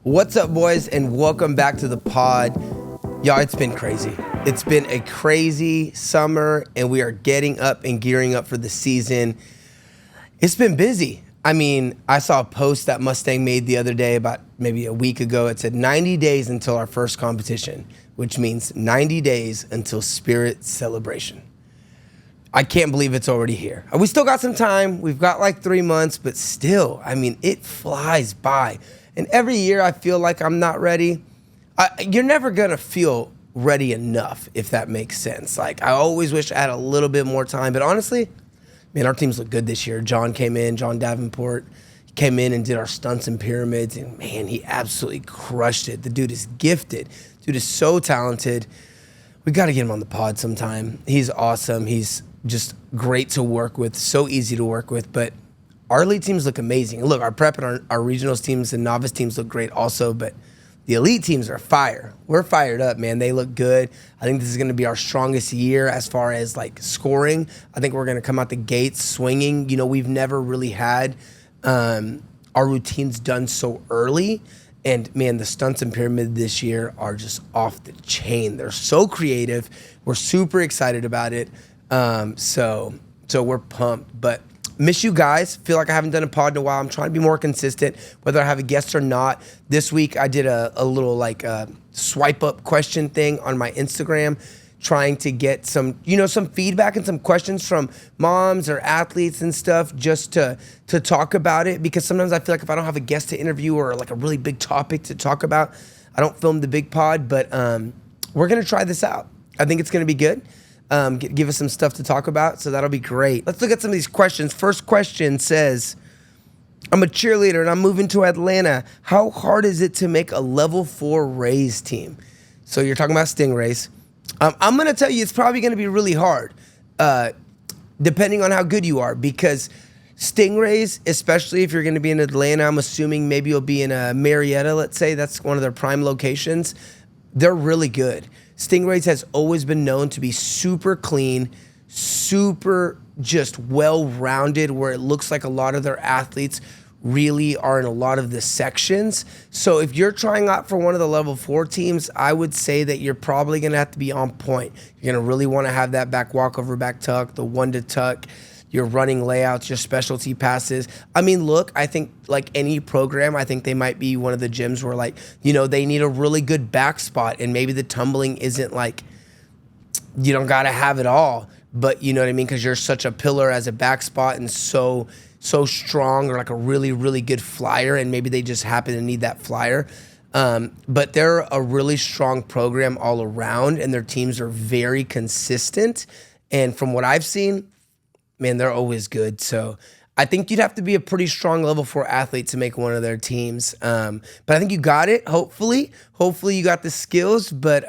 What's up, boys, and welcome back to the pod. Y'all, it's been crazy. It's been a crazy summer, and we are getting up and gearing up for the season. It's been busy. I mean, I saw a post that Mustang made the other day about maybe a week ago. It said 90 days until our first competition, which means 90 days until Spirit Celebration. I can't believe it's already here. We still got some time. We've got like 3 months, but still, I mean, it flies by. And every year I feel like I'm not ready. You're never going to feel ready enough, if that makes sense. Like, I always wish I had a little bit more time. But honestly, man, our teams look good this year. John Davenport came in and did our stunts and pyramids. And man, he absolutely crushed it. The dude is gifted. Dude is so talented. We got to get him on the pod sometime. He's awesome. He's just great to work with, so easy to work with. But our elite teams look amazing. Look, our prep and our regionals teams and novice teams look great also, but the elite teams are fire. We're fired up, man. They look good. I think this is going to be our strongest year as far as like scoring. I think we're going to come out the gates swinging. You know, we've never really had our routines done so early. And man, the stunts and pyramid this year are just off the chain. They're so creative. We're super excited about it. So we're pumped, but miss you guys. Feel like I haven't done a pod in a while. I'm trying to be more consistent, whether I have a guest or not. This week I did a little like swipe up question thing on my Instagram, trying to get some feedback and some questions from moms or athletes and stuff, just to talk about it. Because sometimes I feel like if I don't have a guest to interview or like a really big topic to talk about, I don't film the big pod. But we're gonna try this out. I think it's gonna be good. Give us some stuff to talk about, so that'll be great. Let's look at some of these questions. First question says, I'm a cheerleader and I'm moving to Atlanta. How hard is it to make a level 4 Rays team? So you're talking about Stingrays. I'm going to tell you it's probably going to be really hard, depending on how good you are, because Stingrays, especially if you're going to be in Atlanta, I'm assuming maybe you'll be in Marietta, let's say. That's one of their prime locations. They're really good. Stingrays has always been known to be super clean, super just well-rounded, where it looks like a lot of their athletes really are in a lot of the sections. So if you're trying out for one of the level 4 teams, I would say that you're probably going to have to be on point. You're going to really want to have that back walkover, back tuck, the one to tuck, your running layouts, your specialty passes. I mean, look, I think like any program, I think they might be one of the gyms where like, you know, they need a really good back spot, and maybe the tumbling isn't like, you don't got to have it all, but you know what I mean? Because you're such a pillar as a back spot and so strong, or like a really, really good flyer, and maybe they just happen to need that flyer. But they're a really strong program all around, and their teams are very consistent. And from what I've seen, man, they're always good. So I think you'd have to be a pretty strong level 4 athlete to make one of their teams. But I think you got it, hopefully. Hopefully you got the skills. But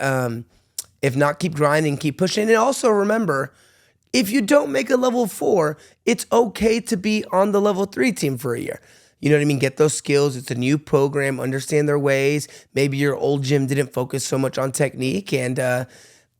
if not, keep grinding, keep pushing. And also remember, if you don't make a level 4, it's okay to be on the level 3 team for a year. You know what I mean? Get those skills. It's a new program. Understand their ways. Maybe your old gym didn't focus so much on technique, and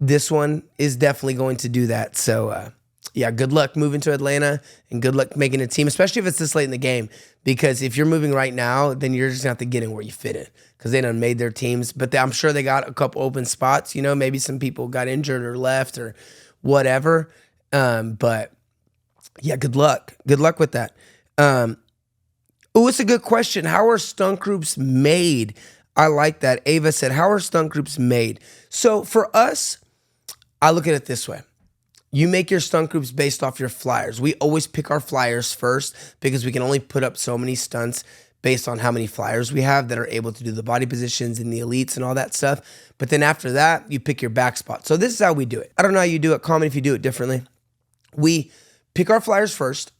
this one is definitely going to do that. So, yeah, good luck moving to Atlanta, and good luck making a team, especially if it's this late in the game. Because if you're moving right now, then you're just going to have to get in where you fit in, because they done made their teams. But I'm sure they got a couple open spots. You know, maybe some people got injured or left or whatever. But yeah, good luck. Good luck with that. It's a good question. How are stunt groups made? I like that. Ava said, how are stunt groups made? So for us, I look at it this way. You make your stunt groups based off your flyers. We always pick our flyers first, because we can only put up so many stunts based on how many flyers we have that are able to do the body positions and the elites and all that stuff. But then after that, you pick your back spot. So this is how we do it. I don't know how you do it. Comment if you do it differently. We pick our flyers first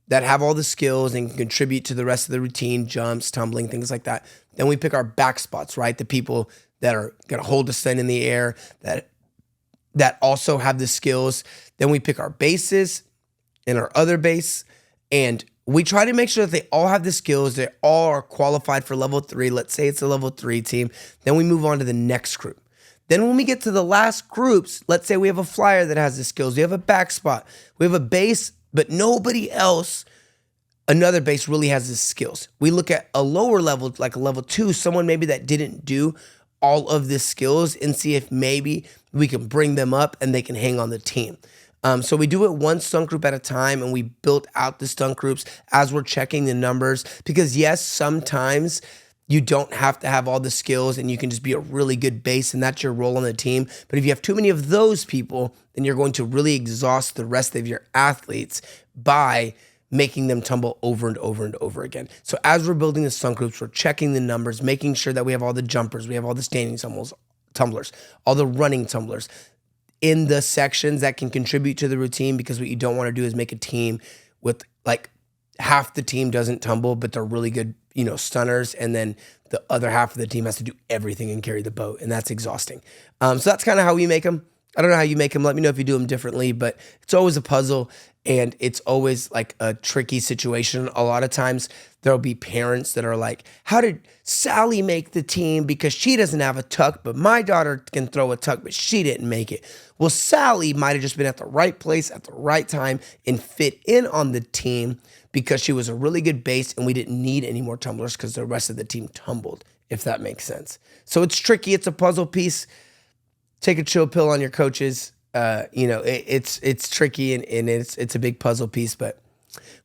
that have all the skills and can contribute to the rest of the routine, jumps, tumbling, things like that. Then we pick our back spots, right? The people that are going to hold the stunt in the air, that also have the skills. Then we pick our bases and our other base, and we try to make sure that they all have the skills. They all are qualified for level 3. Let's say it's a level 3 team. Then we move on to the next group. Then when we get to the last groups, let's say we have a flyer that has the skills. We have a back spot. We have a base, but nobody else another base really has the skills. We look at a lower level, like a level 2, someone maybe that didn't do all of the skills, and see if maybe we can bring them up and they can hang on the team. So we do it one stunt group at a time, and we build out the stunt groups as we're checking the numbers. Because yes, sometimes you don't have to have all the skills and you can just be a really good base and that's your role on the team. But if you have too many of those people, then you're going to really exhaust the rest of your athletes by making them tumble over and over and over again. So as we're building the stunt groups, we're checking the numbers, making sure that we have all the jumpers, we have all the standing tumblers, all the running tumblers in the sections that can contribute to the routine. Because what you don't want to do is make a team with like half the team doesn't tumble, but they're really good, stunners. And then the other half of the team has to do everything and carry the boat. And that's exhausting. So that's kind of how we make them. I don't know how you make them. Let me know if you do them differently, but it's always a puzzle and it's always like a tricky situation. A lot of times there'll be parents that are like, how did Sally make the team? Because she doesn't have a tuck, but my daughter can throw a tuck, but she didn't make it. Well, Sally might have just been at the right place at the right time and fit in on the team because she was a really good base and we didn't need any more tumblers because the rest of the team tumbled, if that makes sense. So it's tricky. It's a puzzle piece. Take a chill pill on your coaches. It's tricky and it's a big puzzle piece, but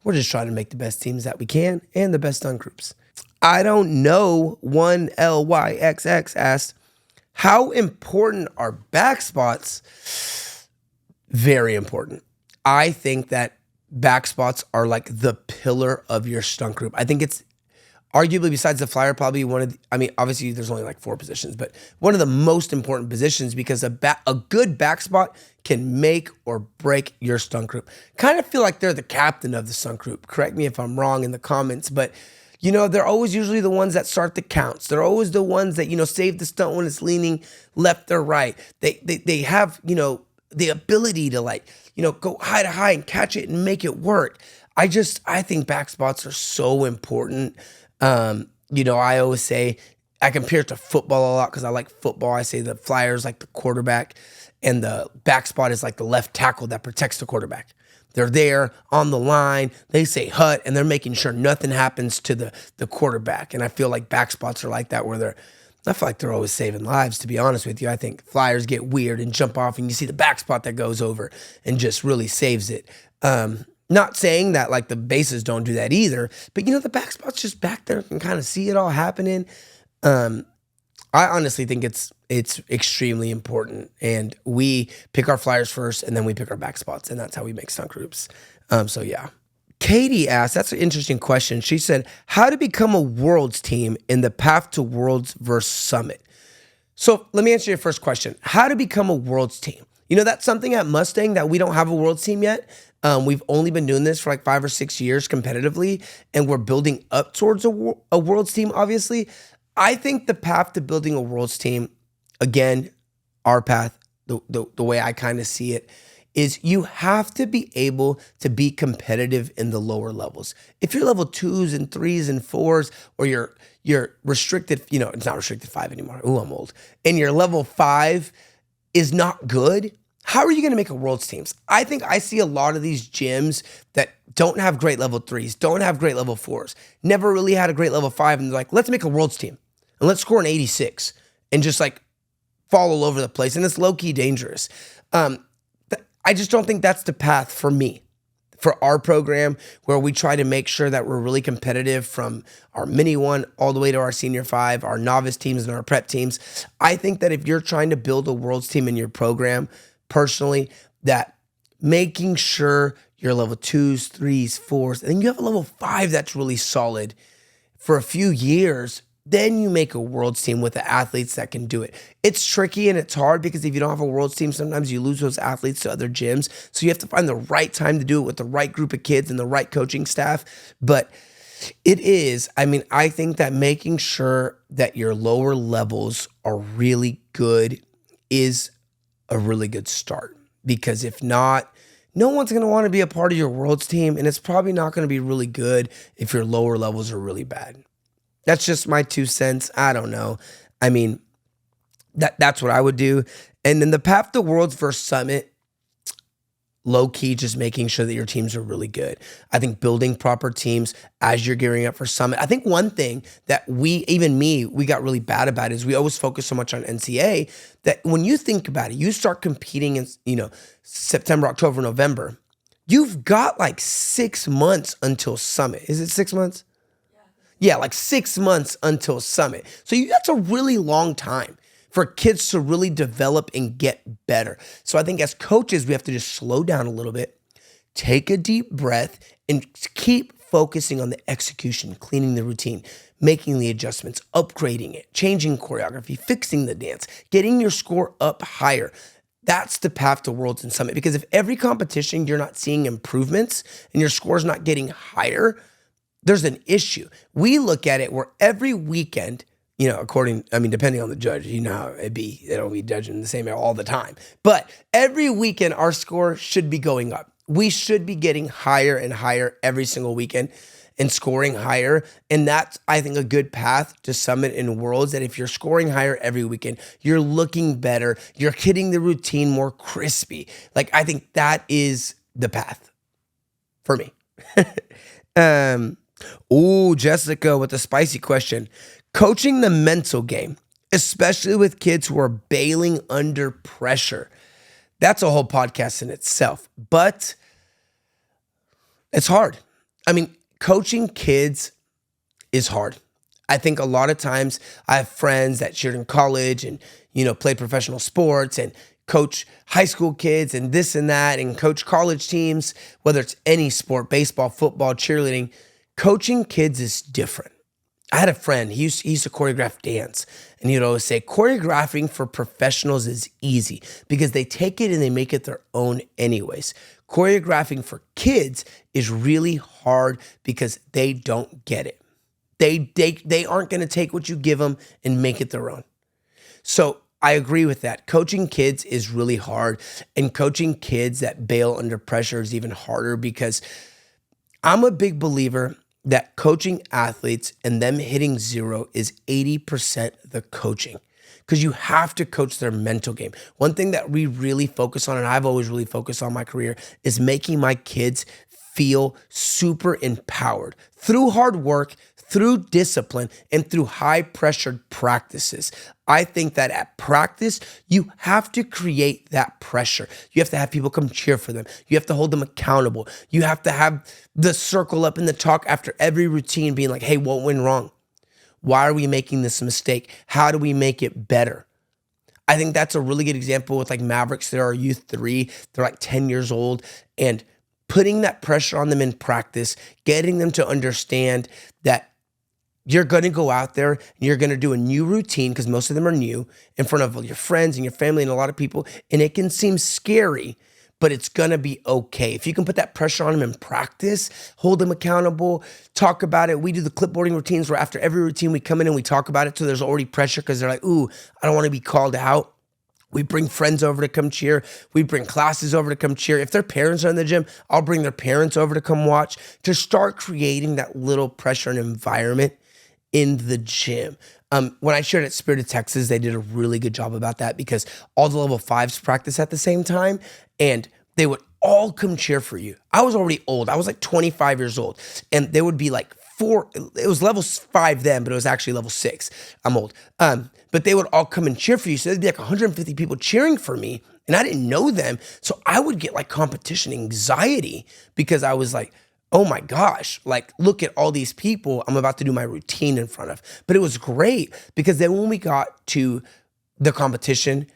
we're just trying to make the best teams that we can and the best stunt groups. I don't know. 1LYXX asked, how important are backspots? Very important. I think that backspots are like the pillar of your stunt group. I think it's arguably, besides the flyer, probably obviously there's only like 4 positions, but one of the most important positions because a good backspot can make or break your stunt group. Kind of feel like they're the captain of the stunt group. Correct me if I'm wrong in the comments, but they're always usually the ones that start the counts. They're always the ones that, save the stunt when it's leaning left or right. They have, the ability to go high to high and catch it and make it work. I think backspots are so important. I always say, I compare it to football a lot because I like football. I say the flyer is like the quarterback and the backspot is like the left tackle that protects the quarterback. They're there on the line. They say hut and they're making sure nothing happens to the quarterback. And I feel like backspots are like that I feel like they're always saving lives, to be honest with you. I think flyers get weird and jump off and you see the backspot that goes over and just really saves it. Not saying that like the bases don't do that either, but the backspot's just back there and kind of see it all happening. I honestly think it's extremely important, and we pick our flyers first and then we pick our backspots, and that's how we make stunt groups. So yeah. Katie asked, that's an interesting question. She said, how to become a world's team in the path to worlds versus summit. So let me answer your first question. How to become a world's team. That's something at Mustang that we don't have a world's team yet. We've only been doing this for like 5 or 6 years competitively, and we're building up towards a world's team, obviously. I think the path to building a world's team, again, our path, the way I kind of see it, is you have to be able to be competitive in the lower levels. If you're level 2s and 3s and 4s, or you're restricted, it's not restricted 5 anymore. Ooh, I'm old. And your level 5 is not good, how are you going to make a world's teams? I think I see a lot of these gyms that don't have great level 3s, don't have great level 4s, never really had a great level 5, and they're like, let's make a world's team and let's score an 86 and just like fall all over the place. And it's low-key dangerous. I just don't think that's the path for me, for our program, where we try to make sure that we're really competitive from our mini 1 all the way to our senior 5, our novice teams and our prep teams. I think that if you're trying to build a world's team in your program, personally, that making sure you're level 2s, 3s, 4s, and then you have a level 5 that's really solid for a few years, then you make a world's team with the athletes that can do it. It's tricky and it's hard because if you don't have a world's team, sometimes you lose those athletes to other gyms. So you have to find the right time to do it with the right group of kids and the right coaching staff. But I think that making sure that your lower levels are really good is a really good start, because if not, no one's going to want to be a part of your world's team, and it's probably not going to be really good if your lower levels are really bad. That's just my 2 cents. I don't know. That's what I would do. And then the path to worlds versus summit, low key just making sure that your teams are really good. I think building proper teams as you're gearing up for Summit. I think one thing that we got really bad about is we always focus so much on NCAA that when you think about it, you start competing in, September, October, November. You've got like 6 months until Summit. Is it 6 months? Yeah, like 6 months until Summit. So that's a really long time for kids to really develop and get better. So I think as coaches, we have to just slow down a little bit, take a deep breath, and keep focusing on the execution, cleaning the routine, making the adjustments, upgrading it, changing choreography, fixing the dance, getting your score up higher. That's the path to Worlds and Summit. Because if every competition you're not seeing improvements and your score's not getting higher, there's an issue. We look at it where every weekend, depending on the judge, how it'd be, they don't be judging the same all the time. But every weekend, our score should be going up. We should be getting higher and higher every single weekend and scoring higher. And that's, I think, a good path to Summit and Worlds, that if you're scoring higher every weekend, you're looking better, you're hitting the routine more crispy. Like, I think that is the path for me. Jessica with a spicy question. Coaching the mental game, especially with kids who are bailing under pressure. That's a whole podcast in itself, but it's hard. Coaching kids is hard. I think a lot of times I have friends that cheered in college and, played professional sports and coach high school kids and this and that and coach college teams, whether it's any sport, baseball, football, cheerleading. Coaching kids is different. I had a friend, he used to choreograph dance, and he'd always say, choreographing for professionals is easy because they take it and they make it their own anyways. Choreographing for kids is really hard because they don't get it. They aren't going to take what you give them and make it their own. So I agree with that. Coaching kids is really hard, and coaching kids that bail under pressure is even harder because I'm a big believer that coaching athletes and them hitting zero is 80% the coaching, because you have to coach their mental game. One thing that we really focus on, and I've always really focused on my career, is making my kids feel super empowered through hard work, through discipline, and through high pressured practices. I think that at practice, you have to create that pressure. You have to have people come cheer for them. You have to hold them accountable. You have to have the circle up in the talk after every routine being like, hey, what went wrong? Why are we making this mistake? How do we make it better? I think that's a really good example with like Mavericks. They're our youth 3. They're like 10 years old, and putting that pressure on them in practice, getting them to understand that you're going to go out there and you're going to do a new routine, because most of them are new, in front of your friends and your family and a lot of people. And it can seem scary, but it's going to be okay. If you can put that pressure on them in practice, hold them accountable, talk about it. We do the clipboarding routines where after every routine we come in and we talk about it. So there's already pressure because they're like, ooh, I don't want to be called out. We bring friends over to come cheer. We bring classes over to come cheer. If their parents are in the gym, I'll bring their parents over to come watch, to start creating that little pressure and environment in the gym. When I shared at Spirit of Texas, they did a really good job about that, because all the level 5s practice at the same time, and they would all come cheer for you. I was already old. I was like 25 years old, and they would be like it was level 5 then, but it was actually level 6. I'm old. But they would all come and cheer for you. So there'd be like 150 people cheering for me, and I didn't know them. So I would get like competition anxiety, because I was like, oh my gosh, like, look at all these people I'm about to do my routine in front of. But it was great, because then when we got to the competition,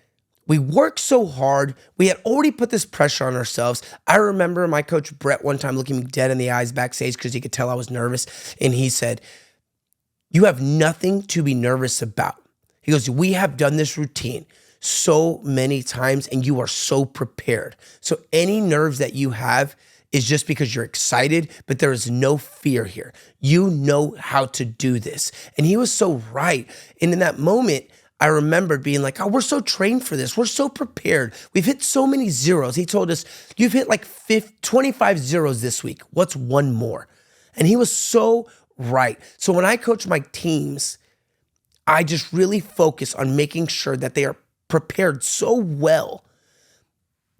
we worked so hard. We had already put this pressure on ourselves. I remember my coach Brett one time looking me dead in the eyes backstage, because he could tell I was nervous. And he said, you have nothing to be nervous about. He goes, we have done this routine so many times and you are so prepared. So any nerves that you have is just because you're excited, but there is no fear here. You know how to do this. And he was so right. And in that moment, I remembered being like, oh, we're so trained for this. We're so prepared. We've hit so many zeros. He told us, you've hit like 25 zeros this week. What's one more? And he was so right. So when I coach my teams, I just really focus on making sure that they are prepared so well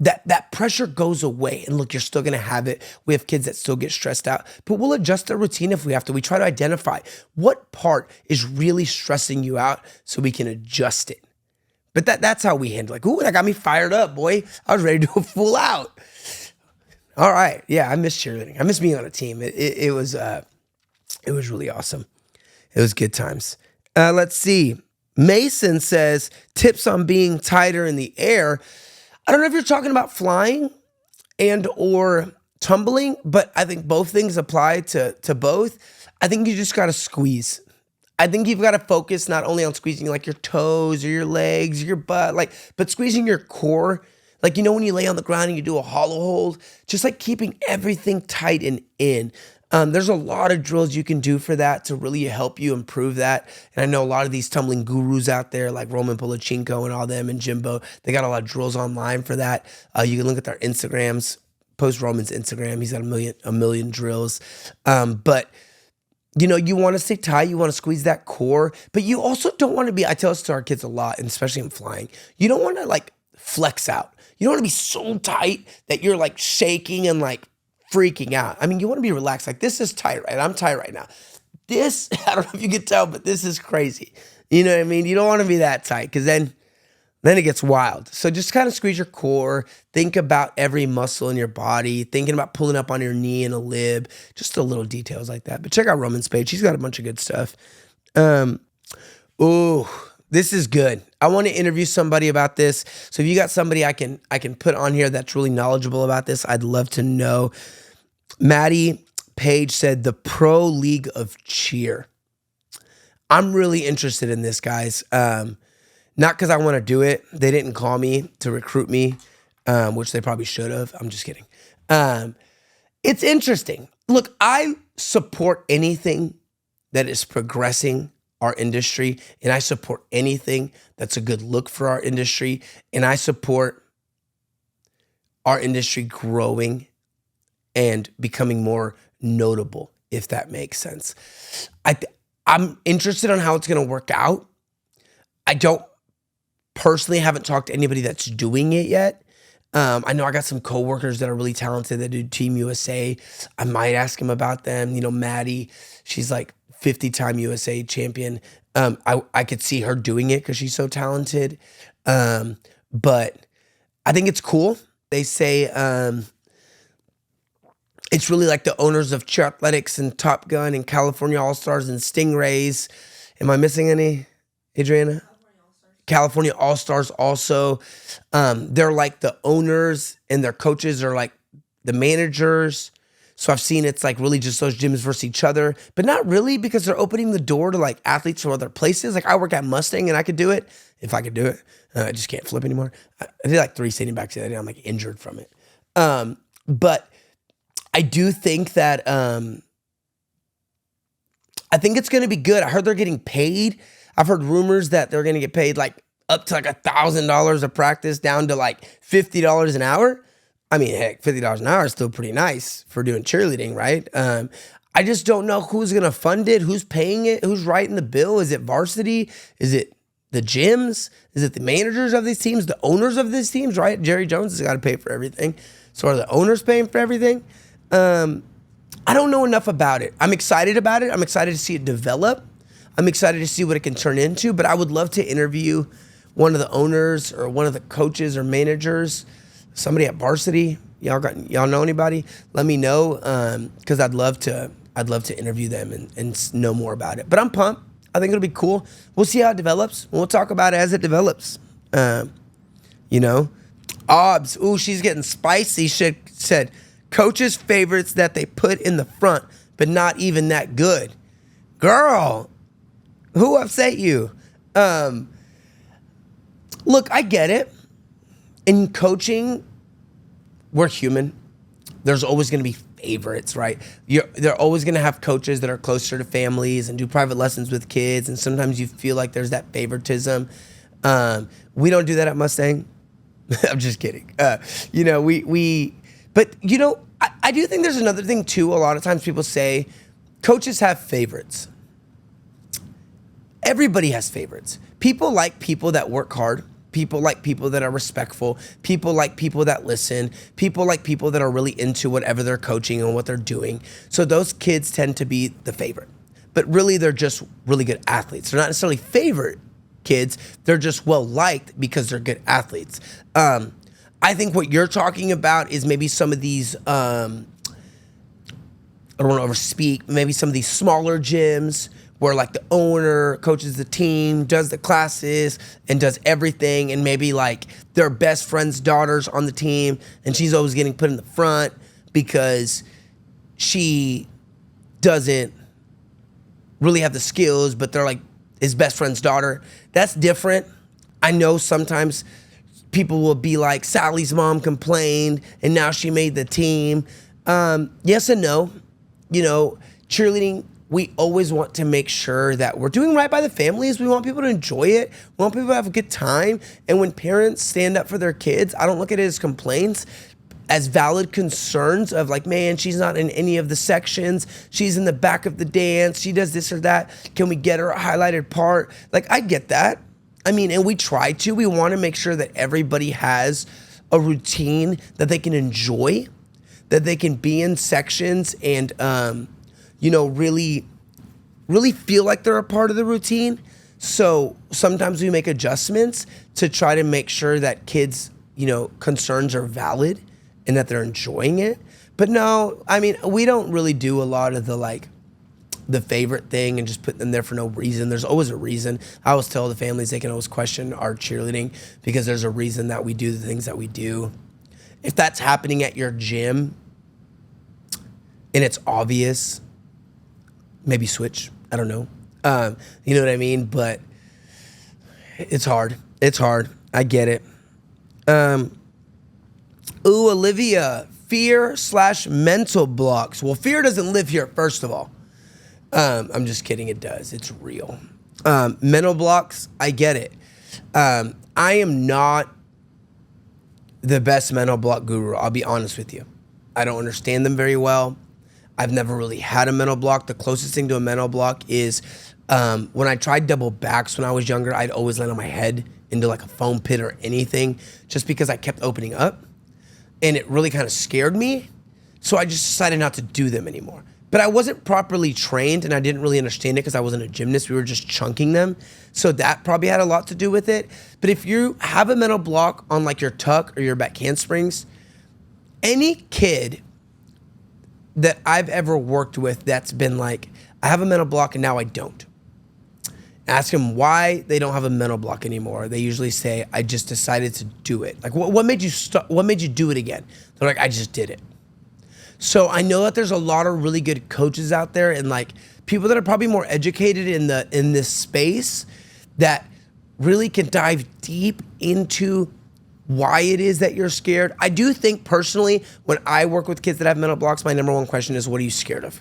that pressure goes away. And look, you're still going to have it. We have kids that still get stressed out, but we'll adjust their routine if we have to. We try to identify what part is really stressing you out so we can adjust it. But that's how we handle it. Like, ooh, that got me fired up, boy. I was ready to do a full out. All right. Yeah, I miss cheerleading. I miss being on a team. It was really awesome. It was good times. Let's see. Mason says, tips on being tighter in the air. I don't know if you're talking about flying and or tumbling, but I think both things apply to both. I think you just got to squeeze. I think you've got to focus not only on squeezing like your toes or your legs or your butt, but squeezing your core. Like, when you lay on the ground and you do a hollow hold, just like keeping everything tight and in. There's a lot of drills you can do for that to really help you improve that. And I know a lot of these tumbling gurus out there like Roman Polachinko and all them and Jimbo, they got a lot of drills online for that. You can look at their Instagrams, post Roman's Instagram. He's got a million drills. But you want to stay tight. You want to squeeze that core, but you also don't want to be, I tell this to our kids a lot, and especially in flying, you don't want to like flex out. You don't want to be so tight that you're like shaking and like freaking out. I mean, you want to be relaxed. Like, this is tight, right? I'm tight right now. This, I don't know if you can tell, but this is crazy. You know what I mean? You don't want to be that tight because then it gets wild. So just kind of squeeze your core. Think about every muscle in your body. Thinking about pulling up on your knee and a lib. Just the little details like that. But check out Roman's page. He's got a bunch of good stuff. This is good. I want to interview somebody about this. So if you got somebody I can put on here that's really knowledgeable about this, I'd love to know. Maddie Page said the Pro League of Cheer. I'm really interested in this, guys. Not because I want to do it. They didn't call me to recruit me, which they probably should have. I'm just kidding. It's interesting. Look, I support anything that is progressing our industry, and I support anything that's a good look for our industry, and I support our industry growing and becoming more notable, if that makes sense. I'm interested on how it's going to work out. I don't personally haven't talked to anybody that's doing it yet. I know I got some coworkers that are really talented that do Team USA. I might ask them about them. Maddie, she's like 50-time USA champion. I could see her doing it because she's so talented. But I think it's cool. They say it's really like the owners of Cheer Athletics and Top Gun and California All-Stars and Stingrays. Am I missing any, Adriana? California All-Stars also. They're like the owners and their coaches are like the managers. So I've seen it's like really just those gyms versus each other, but not really because they're opening the door to like athletes from other places. Like I work at Mustang and I could do it if I could do it. I just can't flip anymore. I did like 3 standing backs the other day. I'm like injured from it. But I do think that I think it's going to be good. I heard they're getting paid. I've heard rumors that they're going to get paid like up to like $1,000 a practice down to like $50 an hour. I mean, heck, $50 an hour is still pretty nice for doing cheerleading, right? I just don't know who's going to fund it, who's paying it, who's writing the bill. Is it varsity? Is it the gyms? Is it the managers of these teams, the owners of these teams, right? Jerry Jones has got to pay for everything. So are the owners paying for everything? I don't know enough about it. I'm excited about it. I'm excited to see it develop. I'm excited to see what it can turn into, but I would love to interview one of the owners or one of the coaches or managers, somebody at varsity. Y'all know anybody? Let me know, because I'd love to interview them and know more about it. But I'm pumped. I think it'll be cool. We'll see how it develops. We'll talk about it as it develops. Obs, ooh, she's getting spicy. She said, coaches' favorites that they put in the front, but not even that good. Girl, who upset you? Look, I get it. In coaching, we're human. There's always going to be favorites, right? They're always going to have coaches that are closer to families and do private lessons with kids, and sometimes you feel like there's that favoritism. We don't do that at Mustang. I'm just kidding. But I do think there's another thing too. A lot of times people say coaches have favorites. Everybody has favorites. People like people that work hard. People like people that are respectful. People like people that listen. People like people that are really into whatever they're coaching and what they're doing. So those kids tend to be the favorite. But really, they're just really good athletes. They're not necessarily favorite kids. They're just well-liked because they're good athletes. I think what you're talking about is maybe some of these, I don't want to overspeak, maybe some of these smaller gyms where like the owner coaches the team, does the classes, and does everything, and maybe like their best friend's daughter's on the team, and she's always getting put in the front because she doesn't really have the skills, but they're like his best friend's daughter. That's different. I know sometimes people will be like, Sally's mom complained, and now she made the team. Yes and no. You know, cheerleading, we always want to make sure that we're doing right by the families. We want people to enjoy it. We want people to have a good time. And when parents stand up for their kids, I don't look at it as complaints, as valid concerns of like, man, she's not in any of the sections. She's in the back of the dance. She does this or that. Can we get her a highlighted part? Like, I get that. I mean, and we try to. We want to make sure that everybody has a routine that they can enjoy, that they can be in sections and, really feel like they're a part of the routine. So sometimes we make adjustments to try to make sure that kids, concerns are valid and that they're enjoying it. But no, I mean, we don't really do a lot of the favorite thing and just put them there for no reason. There's always a reason. I always tell the families they can always question our cheerleading because there's a reason that we do the things that we do. If that's happening at your gym and it's obvious, maybe switch. I don't know. You know what I mean? But it's hard. It's hard. I get it. Olivia, fear/mental blocks. Well, fear doesn't live here, first of all. I'm just kidding. It does. It's real. Mental blocks, I get it. I am not the best mental block guru. I'll be honest with you. I don't understand them very well. I've never really had a mental block. The closest thing to a mental block is when I tried double backs when I was younger, I'd always land on my head into like a foam pit or anything just because I kept opening up. And it really kind of scared me. So I just decided not to do them anymore. But I wasn't properly trained and I didn't really understand it because I wasn't a gymnast. We were just chunking them. So that probably had a lot to do with it. But if you have a mental block on like your tuck or your back handsprings, any kid that I've ever worked with that's been like, I have a mental block and now I don't. Ask them why they don't have a mental block anymore. They usually say, I just decided to do it. Like, what made you what made you do it again? They're like, I just did it. So I know that there's a lot of really good coaches out there and like people that are probably more educated in this space that really can dive deep into why it is that you're scared. I do think personally, when I work with kids that have mental blocks, my number one question is, what are you scared of?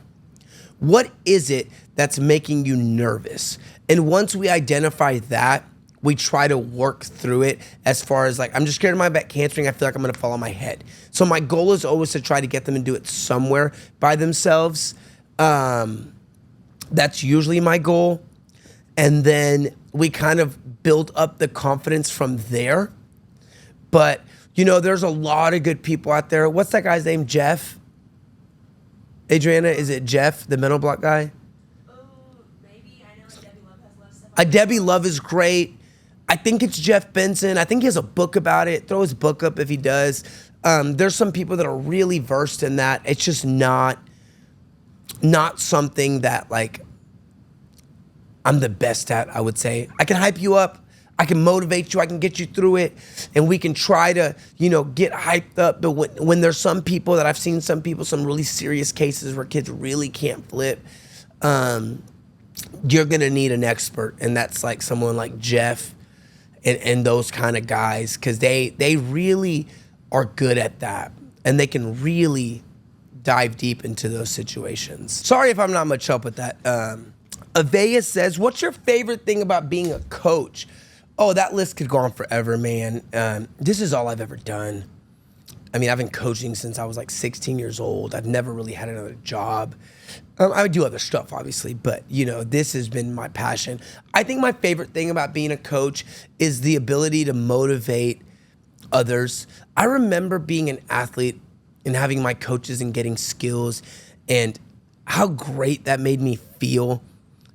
What is it that's making you nervous? And once we identify that, we try to work through it as far as like, I'm just scared of my back hamstring. I feel like I'm going to fall on my head. So my goal is always to try to get them to do it somewhere by themselves. That's usually my goal. And then we kind of build up the confidence from there. But, there's a lot of good people out there. What's that guy's name? Jeff? Adriana, is it Jeff, the mental block guy? Oh, maybe. I know Debbie Love has left stuff. Debbie Love is great. I think it's Jeff Benson. I think he has a book about it. Throw his book up if he does. There's some people that are really versed in that. It's just not something that like I'm the best at, I would say. I can hype you up. I can motivate you. I can get you through it. And we can try to, get hyped up. But when there's some people that I've seen some really serious cases where kids really can't flip, you're going to need an expert. And that's like someone like Jeff and those kind of guys, because they really are good at that. And they can really dive deep into those situations. Sorry if I'm not much help with that. Avea says, what's your favorite thing about being a coach? Oh, that list could go on forever, man. This is all I've ever done. I mean, I've been coaching since I was like 16 years old. I've never really had another job. I would do other stuff, obviously, but this has been my passion. I think my favorite thing about being a coach is the ability to motivate others. I remember being an athlete and having my coaches and getting skills and how great that made me feel.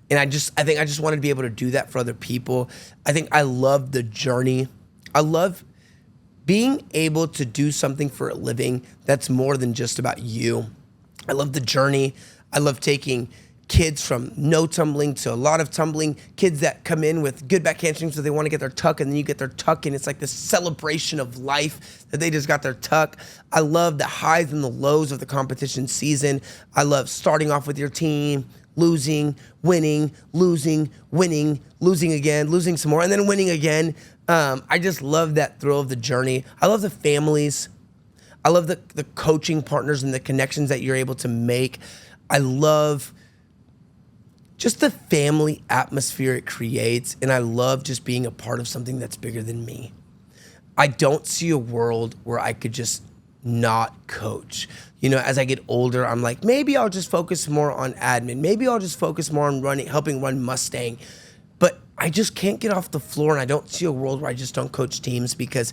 And I think I just wanted to be able to do that for other people. I think I love the journey. I love being able to do something for a living that's more than just about you. I love the journey. I love taking kids from no tumbling to a lot of tumbling, kids that come in with good back hamstrings so they want to get their tuck, and then you get their tuck and it's like this celebration of life that they just got their tuck. I love the highs and the lows of the competition season. I love starting off with your team, losing, winning, losing, winning, losing again, losing some more, and then winning again. I just love that thrill of the journey. I love the families. I love the coaching partners and the connections that you're able to make. I love just the family atmosphere it creates, and I love just being a part of something that's bigger than me. I don't see a world where I could just not coach. As I get older, I'm like, maybe I'll just focus more on admin. Maybe I'll just focus more on helping run Mustang. But I just can't get off the floor, and I don't see a world where I just don't coach teams because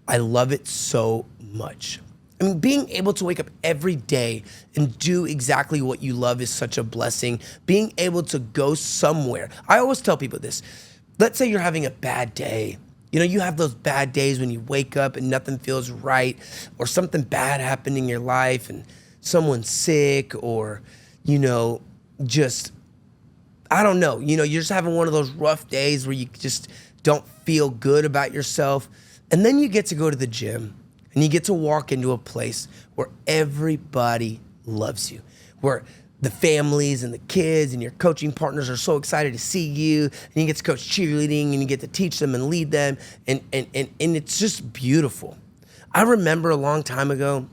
I love it so much. I mean, being able to wake up every day and do exactly what you love is such a blessing. Being able to go somewhere. I always tell people this. Let's say you're having a bad day. You have those bad days when you wake up and nothing feels right, or something bad happened in your life and someone's sick, or, just, I don't know. You're just having one of those rough days where you just don't feel good about yourself. And then you get to go to the gym. And you get to walk into a place where everybody loves you, where the families and the kids and your coaching partners are so excited to see you, and you get to coach cheerleading and you get to teach them and lead them, and it's just beautiful. I remember a long time ago,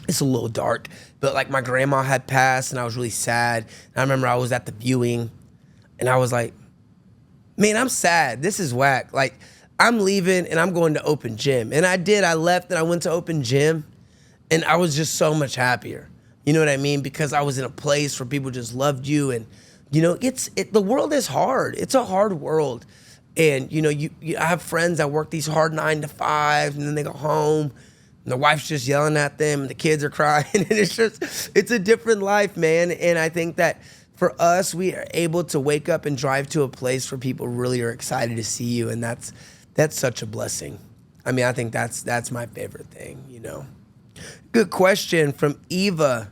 it's a little dark, but like my grandma had passed and I was really sad. And I remember I was at the viewing and I was like, man, I'm sad. This is whack. Like, I'm leaving and I'm going to open gym. And I did. I left and I went to open gym and I was just so much happier. You know what I mean? Because I was in a place where people just loved you. And, the world is hard. It's a hard world. And, I have friends that work these hard 9 to 5 and then they go home and their wife's just yelling at them and the kids are crying. And it's a different life, man. And I think that for us, we are able to wake up and drive to a place where people really are excited to see you. And that's such a blessing. I mean, I think that's my favorite thing, Good question from Eva.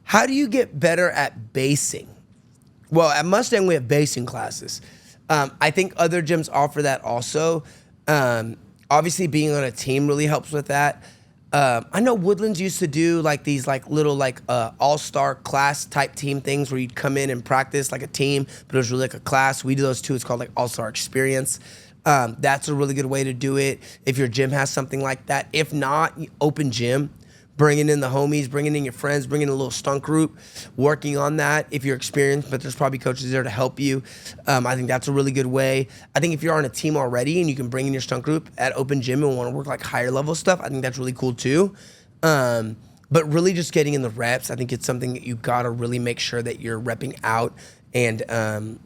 How do you get better at basing? Well, at Mustang, we have basing classes. I think other gyms offer that also. Obviously, being on a team really helps with that. I know Woodlands used to do like these little all-star class type team things where you'd come in and practice like a team, but it was really like a class. We do those too. It's called like all-star experience. That's a really good way to do it if your gym has something like that. If not, open gym, bringing in the homies, bringing in your friends, bringing in a little stunt group, working on that if you're experienced, but there's probably coaches there to help you. I think that's a really good way. I think if you're on a team already and you can bring in your stunt group at open gym and want to work like higher level stuff, I think that's really cool too. But really just getting in the reps, I think it's something that you gotta really make sure that you're repping out and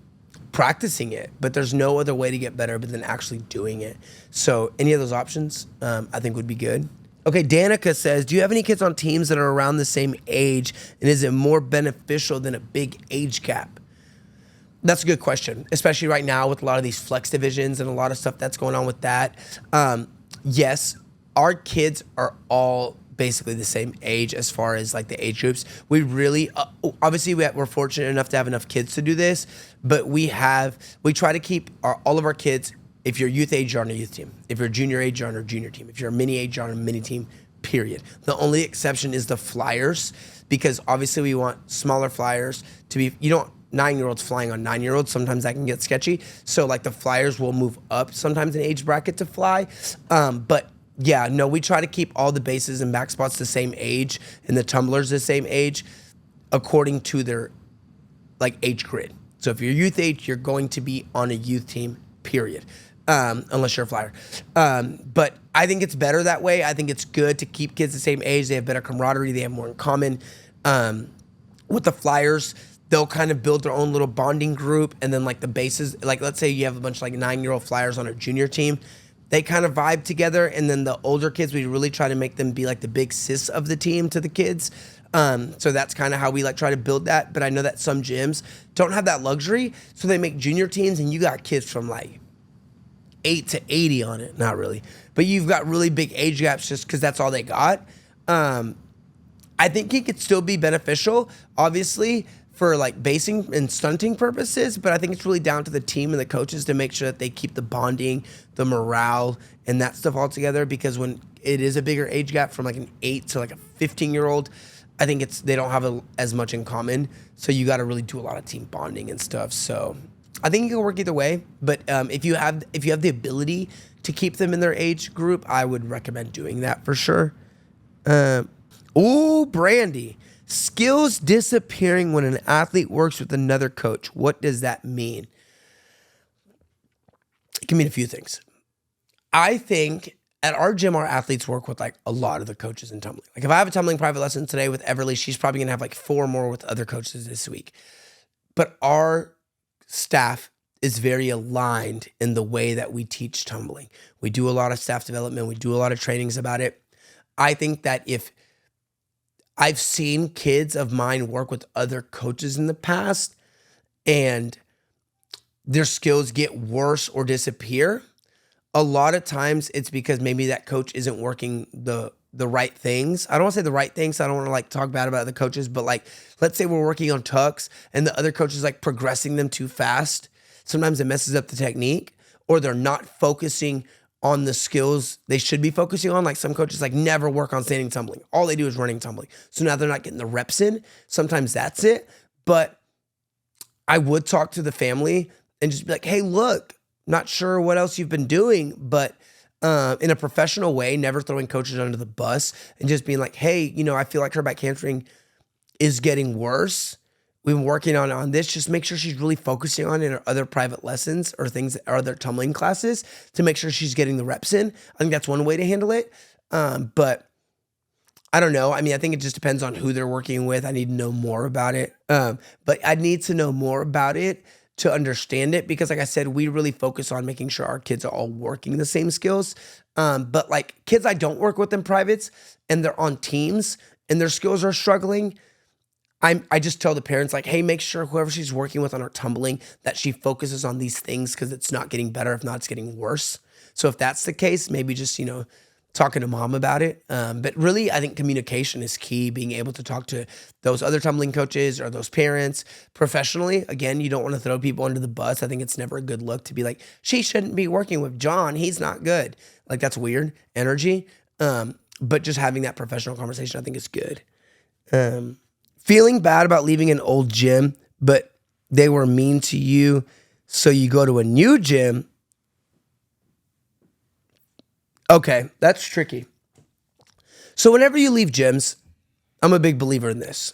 practicing it, but there's no other way to get better but than actually doing it. So any of those options I think would be good. Okay, Danica says, do you have any kids on teams that are around the same age, and is it more beneficial than a big age gap? That's a good question, especially right now with a lot of these flex divisions and a lot of stuff that's going on with that. Yes, our kids are all basically the same age as far as like the age groups. We really, obviously we're fortunate enough to have enough kids to do this, but we try to keep all of our kids, if you're youth age, you're on a youth team. If you're junior age, you're on a junior team. If you're a mini age, you're on a mini team, period. The only exception is the flyers, because obviously we want smaller flyers to be, 9-year-olds flying on 9-year-olds. Sometimes that can get sketchy. So like the flyers will move up sometimes in age bracket to fly. But yeah, no, we try to keep all the bases and backspots the same age and the tumblers the same age according to their like age grid. So if you're youth age, you're going to be on a youth team, period. unless you're a flyer. But I think it's better that way. I think it's good to keep kids the same age. They have better camaraderie. They have more in common. With the flyers, they'll kind of build their own little bonding group. And then like the bases, like let's say you have a bunch of like 9-year-old flyers on a junior team. They kind of vibe together. And then the older kids, we really try to make them be like the big sis of the team to the kids. So that's kind of how we like try to build that. But I know that some gyms don't have that luxury. So they make junior teams and you got kids from like 8 to 80 on it. Not really. But you've got really big age gaps just because that's all they got. I think it could still be beneficial, obviously, for like basing and stunting purposes, but I think it's really down to the team and the coaches to make sure that they keep the bonding, the morale, and that stuff all together, because when it is a bigger age gap from like an 8 to like a 15-year-old, I think they don't have as much in common, so you got to really do a lot of team bonding and stuff. So I think it can work either way, but if you have the ability to keep them in their age group, I would recommend doing that for sure. Brandy. Skills disappearing when an athlete works with another coach. What does that mean? It can mean a few things. I think at our gym, our athletes work with like a lot of the coaches in tumbling. Like if I have a tumbling private lesson today with Everly, she's probably going to have like 4 more with other coaches this week. But our staff is very aligned in the way that we teach tumbling. We do a lot of staff development. We do a lot of trainings about it. I think that if I've seen kids of mine work with other coaches in the past and their skills get worse or disappear, a lot of times it's because maybe that coach isn't working the right things. I don't want to say the right things. I don't want to like talk bad about the coaches, but like, let's say we're working on tucks and the other coach is like progressing them too fast. Sometimes it messes up the technique, or they're not focusing on the skills they should be focusing on. Like some coaches like never work on standing tumbling. All they do is running tumbling. So now they're not getting the reps in. Sometimes that's it. But I would talk to the family and just be like, hey, look, not sure what else you've been doing, but in a professional way, never throwing coaches under the bus and just being like, hey, I feel like her back hamstring is getting worse. We've been working on this. Just make sure she's really focusing on in her other private lessons or things, or other tumbling classes, to make sure she's getting the reps in. I think that's one way to handle it. But I don't know. I mean, I think it just depends on who they're working with. I need to know more about it. But I need to know more about it to understand it, because like I said, we really focus on making sure our kids are all working the same skills. But like kids I don't work with in privates and they're on teams and their skills are struggling, I just tell the parents like, hey, make sure whoever she's working with on her tumbling, that she focuses on these things, because it's not getting better. If not, it's getting worse. So if that's the case, maybe just, talking to mom about it. But really, I think communication is key, being able to talk to those other tumbling coaches or those parents professionally. Again, you don't want to throw people under the bus. I think it's never a good look to be like, she shouldn't be working with John. He's not good. Like that's weird energy. But just having that professional conversation, I think is good. Feeling bad about leaving an old gym, but they were mean to you, so you go to a new gym. Okay, that's tricky. So whenever you leave gyms, I'm a big believer in this.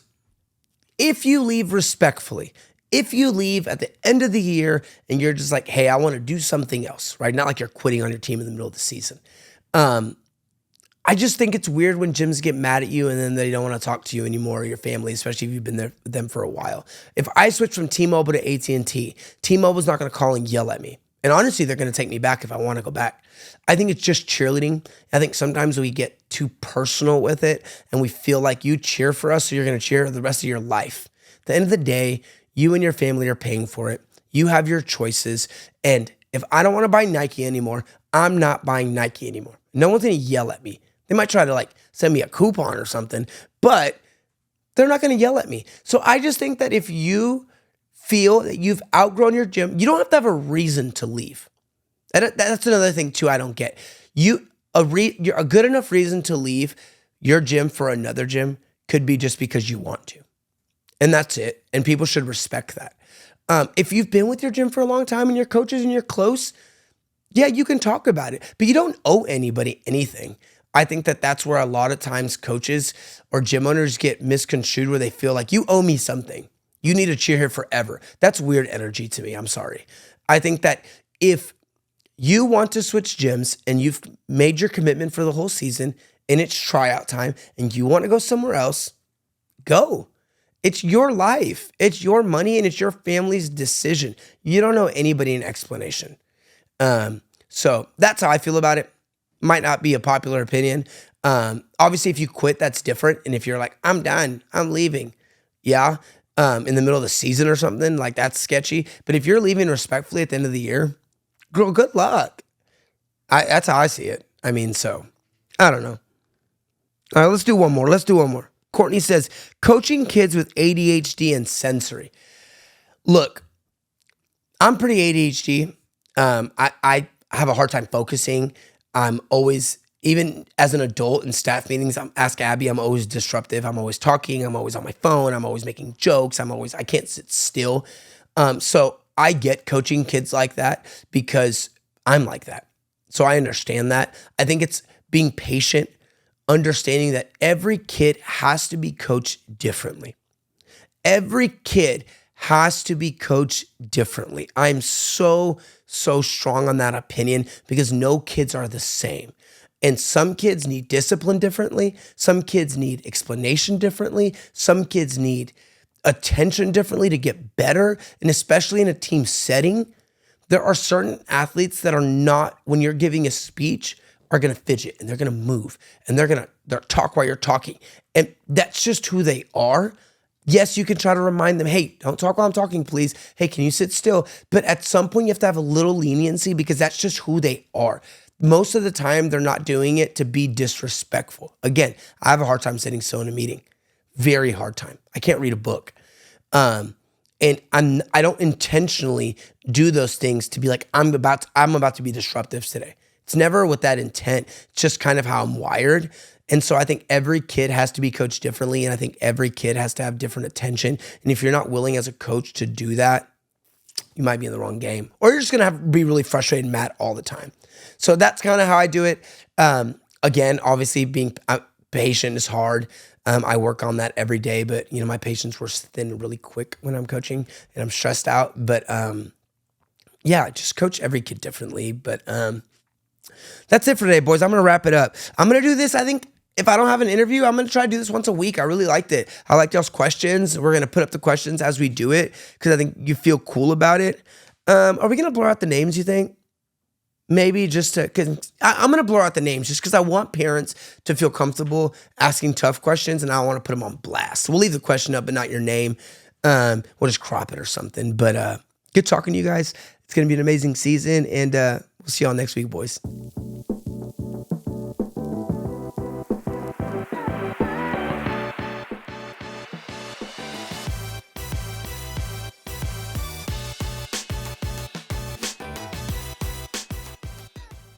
If you leave respectfully, if you leave at the end of the year and you're just like, hey, I want to do something else, right? Not like you're quitting on your team in the middle of the season. I just think it's weird when gyms get mad at you and then they don't want to talk to you anymore, or your family, especially if you've been there with them for a while. If I switch from T-Mobile to AT&T, T-Mobile's not going to call and yell at me. And honestly, they're going to take me back if I want to go back. I think it's just cheerleading. I think sometimes we get too personal with it and we feel like you cheer for us, so you're going to cheer the rest of your life. At the end of the day, you and your family are paying for it. You have your choices. And if I don't want to buy Nike anymore, I'm not buying Nike anymore. No one's going to yell at me. They might try to like send me a coupon or something, but they're not going to yell at me. So I just think that if you feel that you've outgrown your gym, you don't have to have a reason to leave. And that's another thing too I don't get. You're a good enough reason to leave your gym for another gym could be just because you want to. And that's it. And people should respect that. If you've been with your gym for a long time and you're coaches and you're close, yeah, you can talk about it, but you don't owe anybody anything. I think that that's where a lot of times coaches or gym owners get misconstrued, where they feel like you owe me something. You need to cheer here forever. That's weird energy to me. I'm sorry. I think that if you want to switch gyms and you've made your commitment for the whole season and it's tryout time and you want to go somewhere else, go. It's your life. It's your money and it's your family's decision. You don't owe anybody an explanation. So that's how I feel about it. Might not be a popular opinion. Obviously, if you quit, that's different. And if you're like, I'm done, I'm leaving. Yeah. In the middle of the season or something, like that's sketchy. But if you're leaving respectfully at the end of the year, girl, good luck. That's how I see it. I mean, so I don't know. All right, let's do one more. Courtney says, coaching kids with ADHD and sensory. Look, I'm pretty ADHD. I have a hard time focusing. I'm always, even as an adult in staff meetings, ask Abby, I'm always disruptive. I'm always talking. I'm always on my phone. I'm always making jokes. I can't sit still. So I get coaching kids like that because I'm like that. So I understand that. I think it's being patient, understanding that every kid has to be coached differently. Every kid has to be coached differently. I'm so strong on that opinion because no kids are the same. And some kids need discipline differently. Some kids need explanation differently. Some kids need attention differently to get better. And especially in a team setting, there are certain athletes that are not, when you're giving a speech, are going to fidget and they're going to move and they're talk while you're talking. And that's just who they are. Yes, you can try to remind them, hey, don't talk while I'm talking, please. Hey, can you sit still? But at some point you have to have a little leniency because that's just who they are. Most of the time they're not doing it to be disrespectful. Again, I have a hard time sitting still in a meeting. Very hard time. I can't read a book. And I don't intentionally do those things to be like, I'm about to be disruptive today. It's never with that intent. It's just kind of how I'm wired. And so I think every kid has to be coached differently. And I think every kid has to have different attention. And if you're not willing as a coach to do that, you might be in the wrong game. Or you're just going to be really frustrated and mad all the time. So that's kind of how I do it. Again, obviously being patient is hard. I work on that every day. But, my patience wears thin really quick when I'm coaching and I'm stressed out. But, yeah, just coach every kid differently. But that's it for today, boys. I'm going to wrap it up. I'm going to do this, I think, if I don't have an interview, I'm going to try to do this once a week. I really liked it. I liked y'all's questions. We're going to put up the questions as we do it because I think you feel cool about it. Are we going to blur out the names, you think? Maybe just to, because I'm going to blur out the names just because I want parents to feel comfortable asking tough questions and I don't want to put them on blast. We'll leave the question up but not your name. We'll just crop it or something. But good talking to you guys. It's going to be an amazing season and we'll see y'all next week, boys.